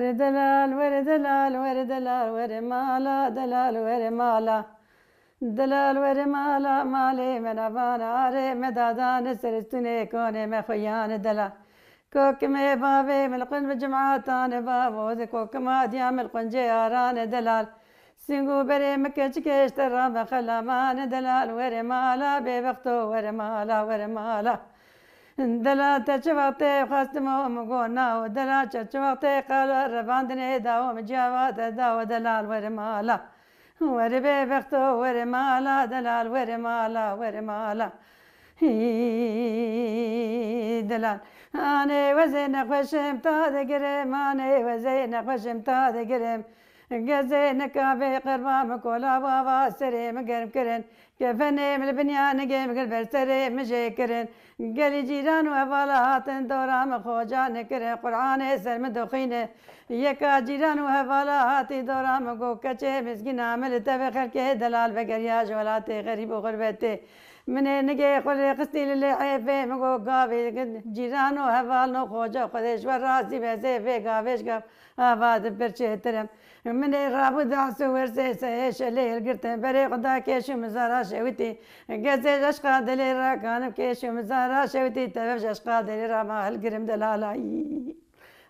ور دلال ور دلال ور دلال ور مالا دلال ور مالا دلال ور مالا مالي من أبانا عاري مدادان سرستني كوني مخيان دلال كوك مي بابي من القلب جمعاتان بابو كوك ما ديام القنجي آران دلال سنگو بري مكش كيش ترى بخلامان دلال ور مالا ببختو ور مالا ور مالا دلا تشوقتي خاستمو مقونا ودلا تشوقتي قال رباندني داو مجاوات داو دلال ورمالا وربي بختو ورمالا دلال ورمالا ورمالا دلال أنا وزين خشم تاد قرم أنا وزين خشم تاد قرم جزينك في قربام كولا بابا سريم قرم كرن كفني من البنيان قيم قلب سريم مجي كرن قالي جيران وهفالات دورام خوجا نكرن قرآن سر مدخينه يكا جيران وهفالات دورام قو كچه مسكين عمل تبخل كه دلال بقرياج ولاتي غريب وغربتي من نجي خلي قستي اللي عيبه مقو قابي جيران وهفال نو خوجا خدش وراسي بسي في قابش قاب هفاد برچه ترم من رابو دعسو ورسي سيش اللي القرتن بري قدا كيشو مزارا شويتي قزيج اشقا دلي را كانم كيشو مزارا شويتي تبفش اشقا دلي را ما هالقرم دلالا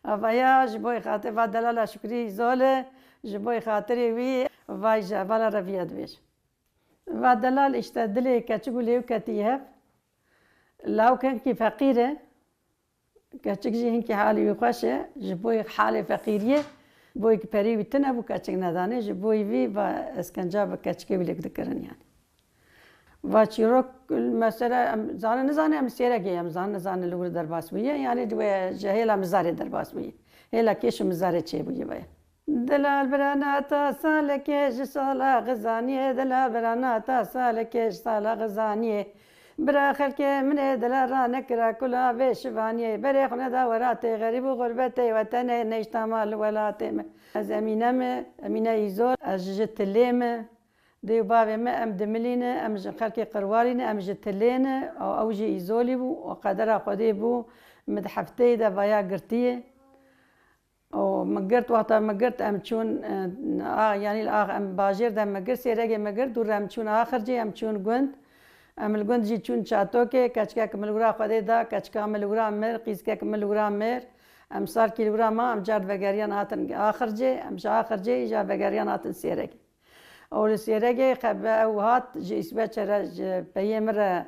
افايا جبوي خاطر دلالا شكري زولة جبوي خاطري وي فاي جابالا رفياد بيش دلال اشتدلي كتشكو ليو كتيهف لو كان كي فقيرة كتشكجي هنكي حالي وخوشة جبوي حالي فقيرية بوي كبري ويتنا بو كاتشك ندانه جبوي في با اسكنجا بكاتشكي بليك ذكرن يعني واشيروك مثلا زانه نزانه ام سيرك ام زانه لور درباس ويا يعني دو جهيلا مزاري درباس ويا هلا كيش مزاري تشي بو ويا دلال برانا تا سالكيش صالا غزانيه دلال برانا تا سالكيش صالا غزانيه برا خلكي من دلال رانكرا كلها بشفانيه بريخ ندا وراتي غريب وغربتي وطني نيشتمال ولاتي از امينه يزور از جتليمه ديو بابي ما ام دملينه ام خلكي قروالينه ام جتلينه او اوجي يزولي بو وقدرها خدي بو مدحفتي دا بايا قرتيه او مقرت وقتا مقرت ام تشون يعني الاخ ام باجر دا مقر سيرجي مقر دور ام تشون اخر جي ام تشون قند ام القند جي تشون شاتوكي كاتشكا كملورا خدي دا كاتشكا ملورا مير قيسكا كملورا مير ام صار كيلورا ما ام جار فقاريان هاتن اخر جي ام اخر جي جا فقاريان هاتن سيرجي او السيرجي خب او هات جي اسباتشرا بيمر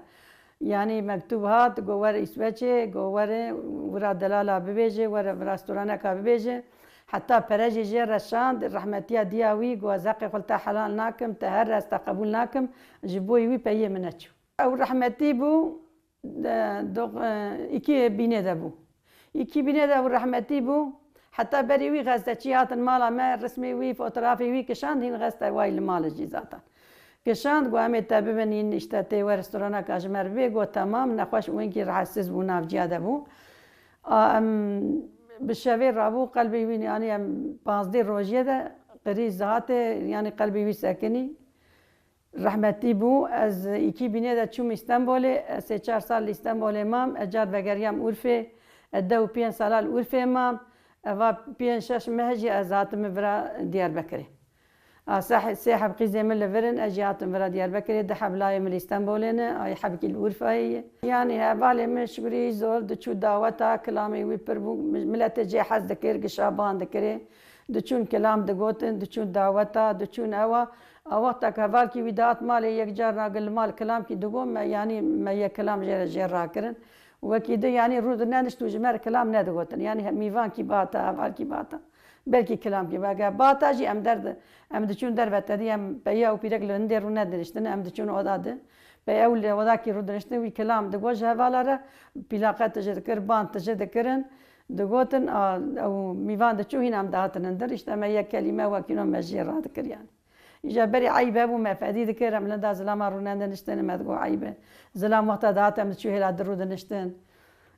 يعني مكتوب هات جوار اسباتشي جوار ورا دلالا ببيجي ورا رستورانك ببيجي حتى برجي جي رشاند الرحمتيه دياوي جوازاقي قلت حلال ناكم تهرس تقبل ناكم جبوي وي بي مناتشو او رحمتي بو دوغ اكي بيني دبو اكي بيني دبو رحمتي بو حتى بري وي غزتشيات المالا ما رسمي وي فوتوغرافي وي كشان هين غزتا واي المال جيزاتا كشان قوامي تاببنين اشتاتي ورستورانا كاجمر بي قو تمام نخوش وينكي رحسس بو ناف جياده بو ام بالشافير رابو قلبي وين يعني ام بانزدي روجيه ده قري ذاتي يعني قلبي وي ساكني رحمتي بو از ايكي بيني دا تشوم اسطنبولي 3-4 سال اسطنبول مام اجار وگريام اورفي ادو 5 سال اورفي مام اوا 5-6 مهجي ازات مبرا ديار بكري صح ساحب قيزي من لفرن اجيات مبرا ديار بكري دحب لاي من اسطنبولنا اي حبكي الاورفاي يعني هبالي مشغري زول دچو دعوتا كلامي وي بربو ملت جي حز دكير شعبان دكري دچون كلام دغوتن دچون دعوتا دچون اوا وقتك هبال كي ودات مالي يك جار ناقل مال كلام كي دغوم يعني ما هي كلام جير راكرن وكيد يعني رود نانشتو جمر كلام ندغوتن يعني ميفان كي باتا هبال كي باتا بلكي كلام كي باقا باتا جي ام درد ام دچون دربت دي ام بيا و بيرك لندر و ندرشتن ام دچون اوداد بيا ول وداكي رودنشتن وي كلام دغوج هبالاره بلاقات تجذكر بان تجذكرن دغوتن او ميفان دچو هنا ام داتن ندرشت ما هي كلمه وكينو مجير ذكر يعني جابري عيبه وما فادي ذكر من دا زلام رونان نشتن ما تقو عيبه زلام وقت دات ام تشو هلا درود نشتن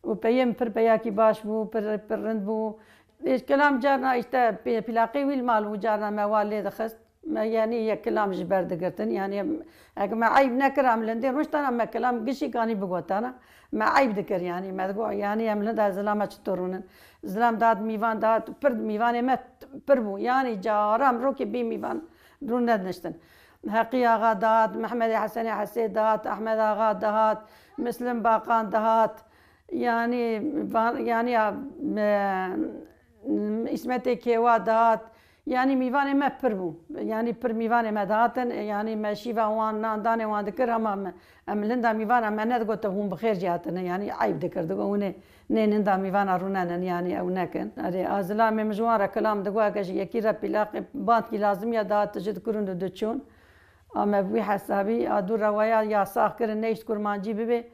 وبيم بر بيا كي باش بو بر رند بو كلام جارنا اشتا بلاقي والمال وجارنا موالي دخست ما يعني يكلام جبر دقرتن يعني ما عيب نكرم لندي روش تنا ما كلام قشي كاني بقوتنا ما عيب ذكر يعني ما تقول يعني من هذا زلامة تورونن زلام داد ميفان داد برد ميفان ما بربو يعني جارم روكي بي ميفان درون نشتن هقي آغا دهات محمد حسن حسين دهات أحمد آغا دهات مسلم باقان دهات يعني اسمتي كيوا دهات يعني ميوان ما بربو يعني بر ميوان ما دهاتن يعني ما شيفا وان نانداني وان ذكر أم لندا ميوان أما ندقو تبون بخير جاتن يعني عيب ذكر دقو نندا ميوان رونا يعني أو نكن أري أزلام مجوارة كلام دقوا كشي يكيرا بلاقي بات كي لازم يا دهات تجد كرون دتشون أما بوي حسابي أدور روايا يا ساخ كرن نيشت كرمانجي ببي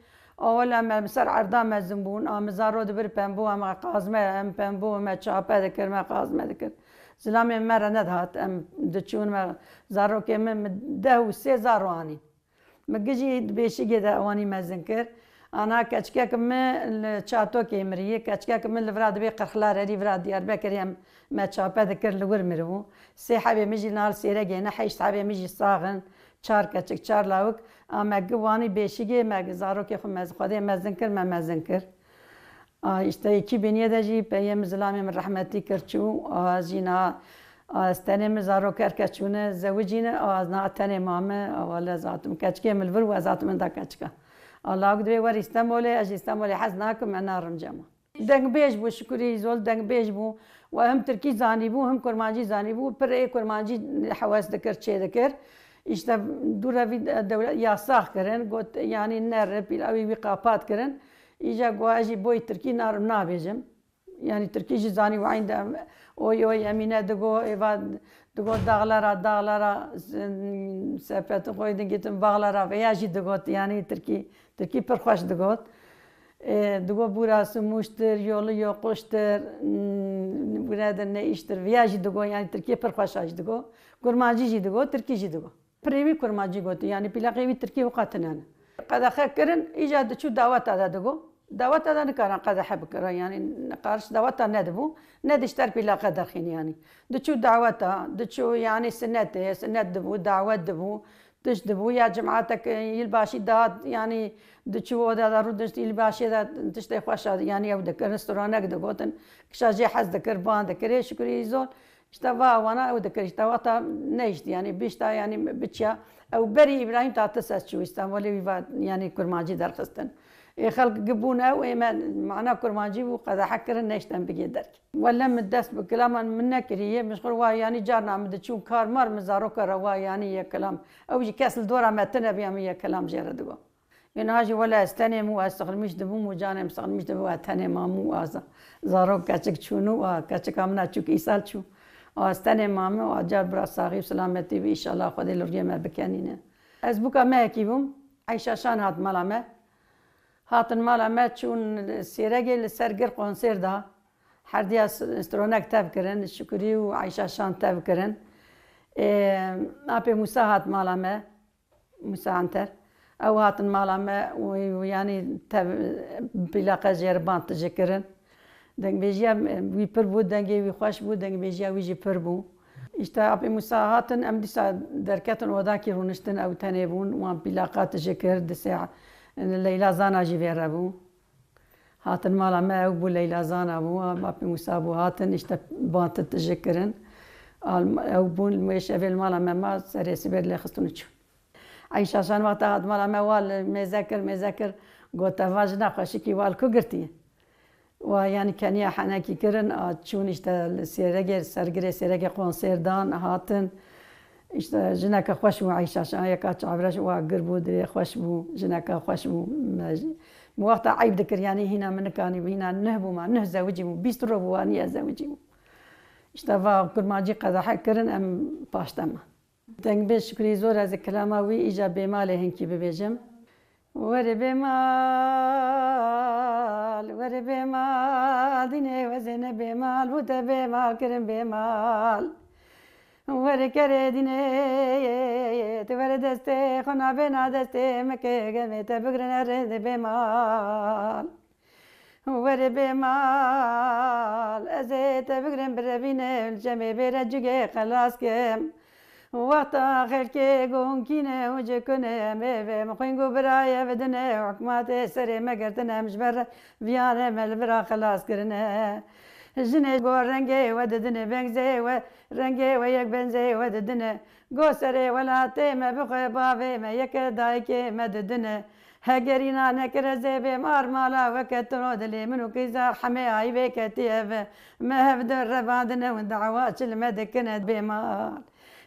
أولا ما مسر عردام زنبون أم زارو دبر بامبو أم قازمة أم بامبو أم تشابه ذكر ما قازمة ذكر زلامي مرة ندهات أم دتشون ما زارو كم ده وسي زارواني مجيجي بيشي جدا أواني ما زنكر أنا كأشكاك من الشاتو كيمريه كأشكاك من الفراد بي قرخلار هذي فراد ديار بكريم ما تشابه ذكر لور مرو سي حبي ميجي نار سيرة جينا حيش حبي ميجي صاغن چار كأشك چار لاوك أما جواني بيشيجي ما زارو كيخو مزقادي ما زنكر ما مزنكر اشتاي كي بنيه دجي بيم زلامي من رحمتي كرچو جينا استنم زارو كركچونه زوجينا ازنا تنه مامه ولا ذاتم كچكي ملور وذاتم دا كچكا الله قدري ور استنبول استنبول حزناكم انا رمجما دنگ بيج بو شكري زول دنگ بيج بو وهم تركي زاني بو هم كرمانجي زاني بو پر كرمانجي حواس ذكر چه ذكر işte dura devlet yasak kırın, yani nerede pilavi vikapat kırın, iyice guaji boy Türkiye narım nabijim, yani Türkiye zani vayında oy emine dego eva dego dağlara sepet koydun gittin bağlara veya dego yani Türkiye perhoş dego burası muştur yolu yokuştur burada ne iştir veya dego yani Türkiye perhoş dego kurmacı dego Türkiye dego بريوي كرماجي قوتي يعني بلاقي تركي وقاتنا قد خكرن إيجاد شو دعوات هذا دقو دعوات هذا نكران قد حب كرا يعني نقارش دعوات ندبو ندشتر بلاقي دخين يعني دشو دعواتها دشو يعني سنة دبو دعوات دبو تشدبو يا جماعتك يلباشي دات يعني دشو هذا رود يلباشي دات تشتي خوش يعني أو ذكر رستورانك دقوتن كشاجي حز ذكر بان ذكر شكري زول اشتوا وانا او ذكر اشتوا تا نيشت يعني بيشتا يعني بتشا او بري ابراهيم تا تسس شو استعمالي يعني كرماجي درخستن خلق قبونا وما معنا كرماجي وقد حكر نيشتن بقي درك ولا مدس بكلام منا كريه مش خروا يعني جارنا مدتشون كار مار مزارو كروا يعني يا كلام او يجي كاس الدوره ما تنبي يا كلام جردوا يعني هاجي ولا استني مو استغل مش دبو مو جانا مستغل مش دبو ثاني ما مو زارو كاتشك شنو كاتشك امنا تشوك يسال شو استنى مامه وأجر برا صاحب سلامتي وإن شاء الله خدي لورجي ما بكانينه. أزبوكا ما كيبوم عيشة شان هات ملامة هاتن ملامة شون سيرجي لسرجر قنصير ده حرديا استرونك تفكرن الشكري وعيشة شان تفكرن. أبي موسى هات ملامة موسى عنتر أو هاتن ملامة ويعني بلاقة جربان تذكرن. دنگ بیجیا وی پر بود دنگی وی خوش بود دنگ بیجیا ویجی پر بود. işte abi مساهاتن ام دیسا درکتن ودا کی رونشتن او تنبون و بلاقات جکر دسا لیلا زانا جی ورابو هاتن مالا ما او بو لیلا زانا بو abi مسابو هاتن işte بانت تجکرن او بون مش اول مالا ما سرسی بر لخستون چون عیشا شان وقت هات مالا ما وال مذاکر گوتا واجنا خوشی کی وال کو گرتی ويعني كان يا حناكي كرن تشون اشتا سيرجي سرجري سيرجي قنصير دان هاتن اشتا جناك خوش وعيشة شايا كاتش عبرش وقربو دري خوش بو جناك خوش بو وقت عيب ذكر يعني هنا من كاني هنا نهبو ما نه زوجي مو بيسترو واني زوجي مو اشتا كل ما جي قد حكرن ام باشتما تنگ بيش شكري زور از كلامه وي ايجا بماله هنكي ببيجم وري بمال ديني وزن بمال بوتا بمال كرم بمال وري كري ديني توري دستي خنا بنا دستي مكي قمت بقرنا رد بمال وري بمال ازيت بقرن بربيني الجمي برجوكي خلاص كم وقتا خلكي قون كينا وجكنا ميفي مخينقو برايا بدنا وحكمات سري مقرتنا مش برا بيانا مالبرا خلاص كرنا جنة قو رنجي وددنا بنزي ورنجي ويك بنزي وددنا قو سري ولا تيما بخي بابي ما يك دايكي مددنا هجرينا نكر زبي مار مالا وكترو دلي منو كيزار حمي عي بكتيف ما هبدر ربادنا ودعوات المدكنت بمال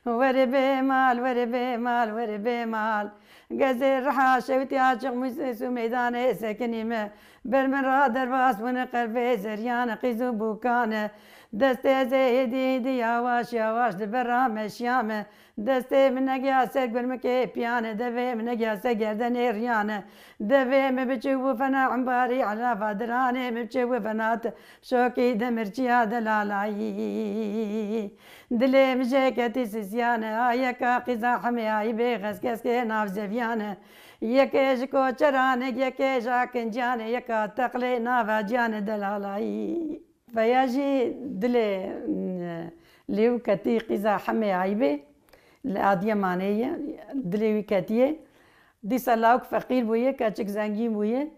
وري بمال وري بمال وري بمال جزير رحا شوتي عاشق مسيسو ميدان سكني ما برمن رادر باس من قلبي زريان قيزو بوكانه دستي زيدي دي يواش يواش دبرا مشيامه دستي من نجيا سقبل مكي بيانه دبي من نجيا سقردن ريانه دبي مبتشو فنا عمباري على فادراني مبتشو فنات شوكي دمرتيا دلالاي دلي مجيكتي سيسيانه آيكا قزا حمي آي بيغس كسكي ناف زفيانه يكيش كوچرانه يكيش آكنجانه يكا تقلي نافا جانه دلالاي فياجي دلي ليو كتي قزا حمي عيبه العادية معنية دلي كتيه دي سلاوك فقير بويه كاتشك زنجين بويه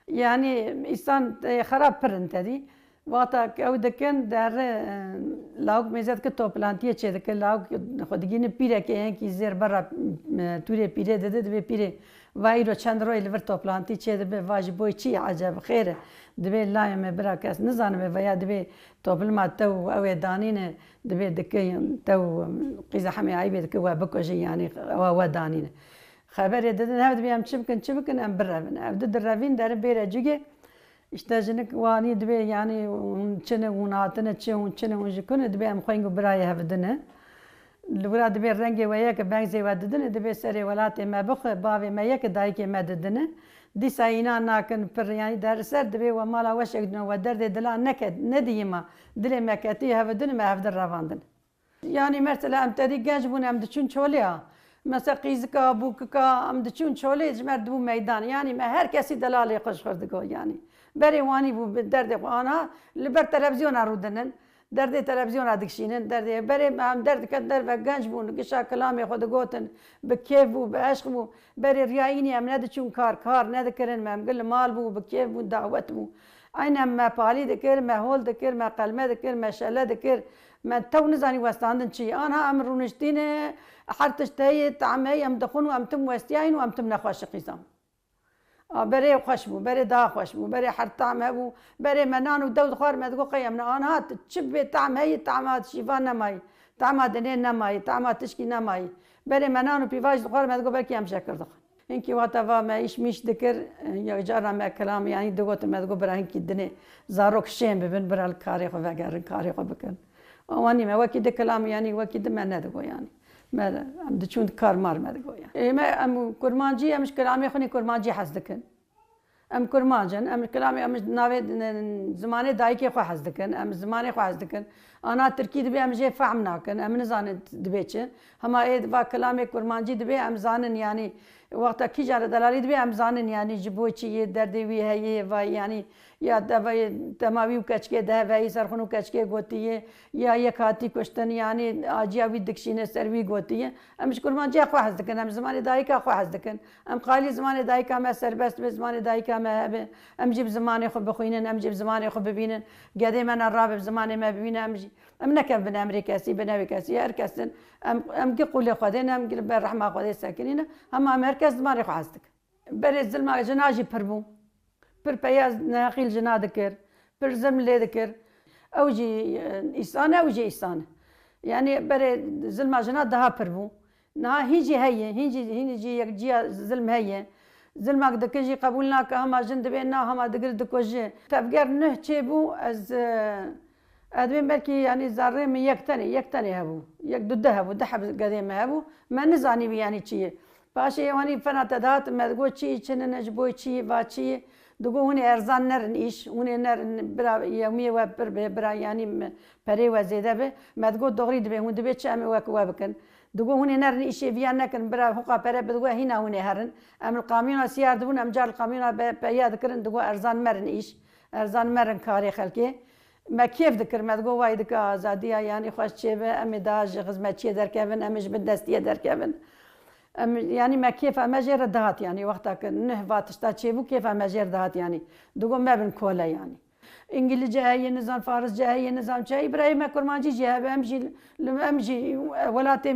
يعني إنسان خراب برنت دي واتا او دكن در لاوك ميزات كتوبلانتيه چه دك لاوك خودگين پيره كه کی زير برا توره پيره دده دبي پيره وای رو چند رو الور توپلانتی چه دبي واج بوي چي عجب خير دبي لا يم برا كاس نزان ويا دبي توبل ما تو او دانين دبي دك تو قيزه حمي عيب دك وبكوجي يعني او دانين خبر ددن هاد بيام چمكن ام برا ابد درافين در بيره جوجي işte jinik wani dibe yani çene unatına çe unçene unjikune dibe am khoyingo biraya havdine lura dibe rengi ve yek benze vadidine dibe seri welate me bukh bavi me yek dayke medidine disa ina nakin per yani derser dibe ve mala weşekdine ve derde dila neked ne diyema dile mekati havdine me havdir ravandin yani mesela am tedi genç bun am diçun çolya mesela qizka bukka am diçun çole jmer du meydan yani me herkesi delali qışqırdıgo yani بري واني بو درد انا لبر تلفزيون ارودنن درد تلفزيون ادكشينن درد بري ام درد كدر وگنج بون قشا كلامي خود گوتن بكيف بو بعشق بو بري ريايني ام ند چون کار ندكرن مم قل مال بو بكيف بو دعوت بو اين ما بالي ذكر ما هول ذكر ما قلمه ذكر ما شله ذكر ما تو نزاني وستاندن شي انا امرونشتين حرتشتي طعمي ام دخون وام تم وستياين وام تم نخوش قيسام بري خوش بو بري دا خوش بو بري حر طعم بو بري منان ودود خوار ما تقول قيم انا هات تشبي طعم هي طعمات شيفان نماي طعمات دنين نماي طعمات تشكي نماي بري منان وبيفاج خوار ما تقول بركي ام شكر دخ انكي واتفا ما ايش مش ذكر يا جارة ما كلام يعني دوت ما تقول برا انكي دني زاروك شيم ببن برا الكاري خو فقر الكاري خو بكن واني ما وكيد كلام يعني وكيد ما ندقو يعني ما ام دچون کار مار مدگو يعني ما ام کرمانجی امش کلامی خونی کرمانجی حس دکن ام کرمانجن ام کلامی ام ناوی زمانه دایکی خو حس دکن ام زمانه خو حس دکن انا ترکی دبی ام جه فهم ناکن ام نزان دبیچ هما اید با کلامی کرمانجی دبی ام زانن يعني وقتا کی جاره دلالی دبی ام زانن يعني جبوچی دردی وی هی و يعني یا دوای تماوی کچکه ده وی سرخونو کچکه گوتیه یا یک هاتی کشتن یعنی آجیاوی دکشینه سروی گوتیه امش کرمان جا خو حز دکن ام زمان دایکا خو حز دکن ام قالی زمان دایکا ما سربست به زمان دایکا ما ام جیب زمان خو بخوینن ام جیب زمان خو ببینن قدی من راب زمان ما ببینم ام نکم بن امریکا سی بنوی کسی هر کسن ام کی قول خودن ام به رحمه خدا ساکنین اما مرکز زمان خو حز دکن بر زلما جناجی پربو پر پیاز ناقیل جنا دکر پر زمله دکر اوجی ایسانه يعني بري زلمه جنا دها پربو نا هيجي هيجي یک جیا زلم هي زلمه دکجی قبولنا که هما جند بينا هما دگر دکوجه تفگر نه چبو از ادمين بركي يعني زاره من يكتني هبو يك دده هبو دحب قديم هبو ما نزاني يعني چيه باشي واني فنا تدات ما تقول چي چن نجبوي چي با چي دقو هوني ارزان نرن ايش هوني نرن برا يومي وبر برا يعني بري وزيده به ما تقول دغري دبه هون دبه چامي وكوا بكن دقو هوني نرن ايش بيان نكن برا حقا برا بدقو هنا هوني هرن ام القاميون سيار دبون ام جار القاميون بياد كرن دقو ارزان مرن ايش ارزان مرن كاري خلكي ما كيف ذكر ما تقول وايد كازادية يعني خوش شيبة أمي داج غزمة شي در كيفن أمش بدستية در كيفن يعني ما كيف ما جير دهات يعني وقتك نهبات تشتاچيبو كيف ما جير دهات يعني دوغو ما بن كولا يعني انجليزي جاي نظام فارس جاي نظام شيء ابراهيم كرمانجي جاي امشي ولاتي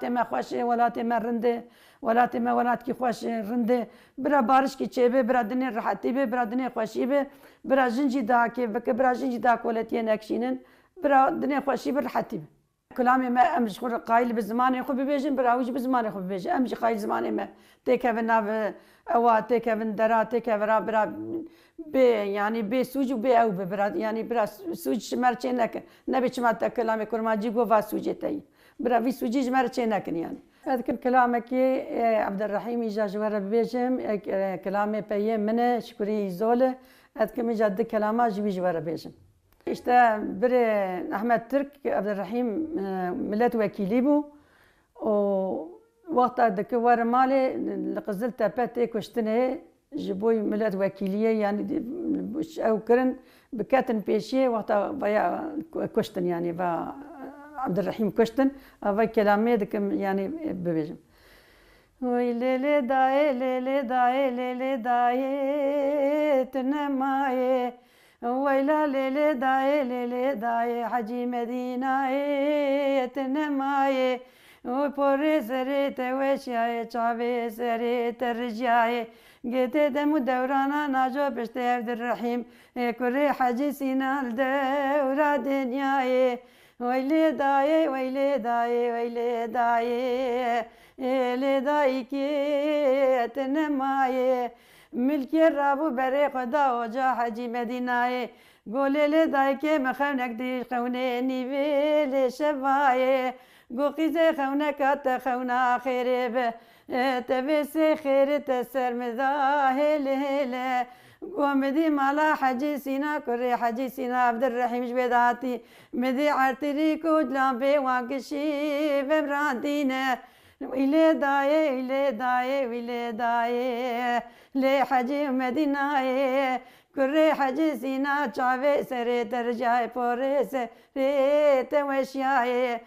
ما خوش ولاتي ما رنده ولاتي ما ولات کی خوش رنده برا بارش کی چيبه برا دنيا راحتي به برا دنيا خوشي به برا جنجي دا كيف برا جنجي دا كولتي نكشينن برا دنيا خوشي براحتي به كلامي ما امش خور قايل بزمان يخو ببيجن براوج بزمان يخو ببيجن امش قايل زماني ما تيكفن ناف او تيكفن درا تيكفرا برا بي يعني بي سوج وبي او برا يعني برا سوج شمرچنك نبي چما كلامي كرماجي گو وا سوجتي برا في سوجي شمرچنك يعني اذكر كلامك عبد الرحيم اجا جوار ببيجم كلامي بي من شكري زوله اذكر مجد كلامه جوي جوار ببيجم işte bir Ahmet Türk Abdurrahim milletvekili bu o vaktadaki var mali Kızıltepe kuştune jiboy milletvekiliye yani evkırın bikatin peşiye vakta baya kuştun yani ve Abdurrahim kuştun ve kelamı dikim yani bebejim. Oy lele daye lele daye lele daye tnemaye ويلا ليلي داي حجي مدينة تنماي وبوري سريت وشاي شعبي سريت الرجاي قلت دم دورانا ناجو بشتي عبد الرحيم كوري حجي سينا الدورة دنياي ويلي داي ويلي داي ويلي داي لي داي كي تنماي ملکی رابو بره خدا و جا حجی مدینه گوله لی دای که مخونک دی خونه نیویل شوایه گو قیزه خونه کت خونه خیره به تبیس خیره تسر مذاهل هله گو مدی مالا حجی سینا کره حجی سینا عبدالرحیم جبیداتی مدی عرطری کجلان به وانکشی بمراندینه ویله دایه ویله دایه ویله دایه لی حجی مدینه کره حجی سینا چاوه سره ترجای پوره سره توشیای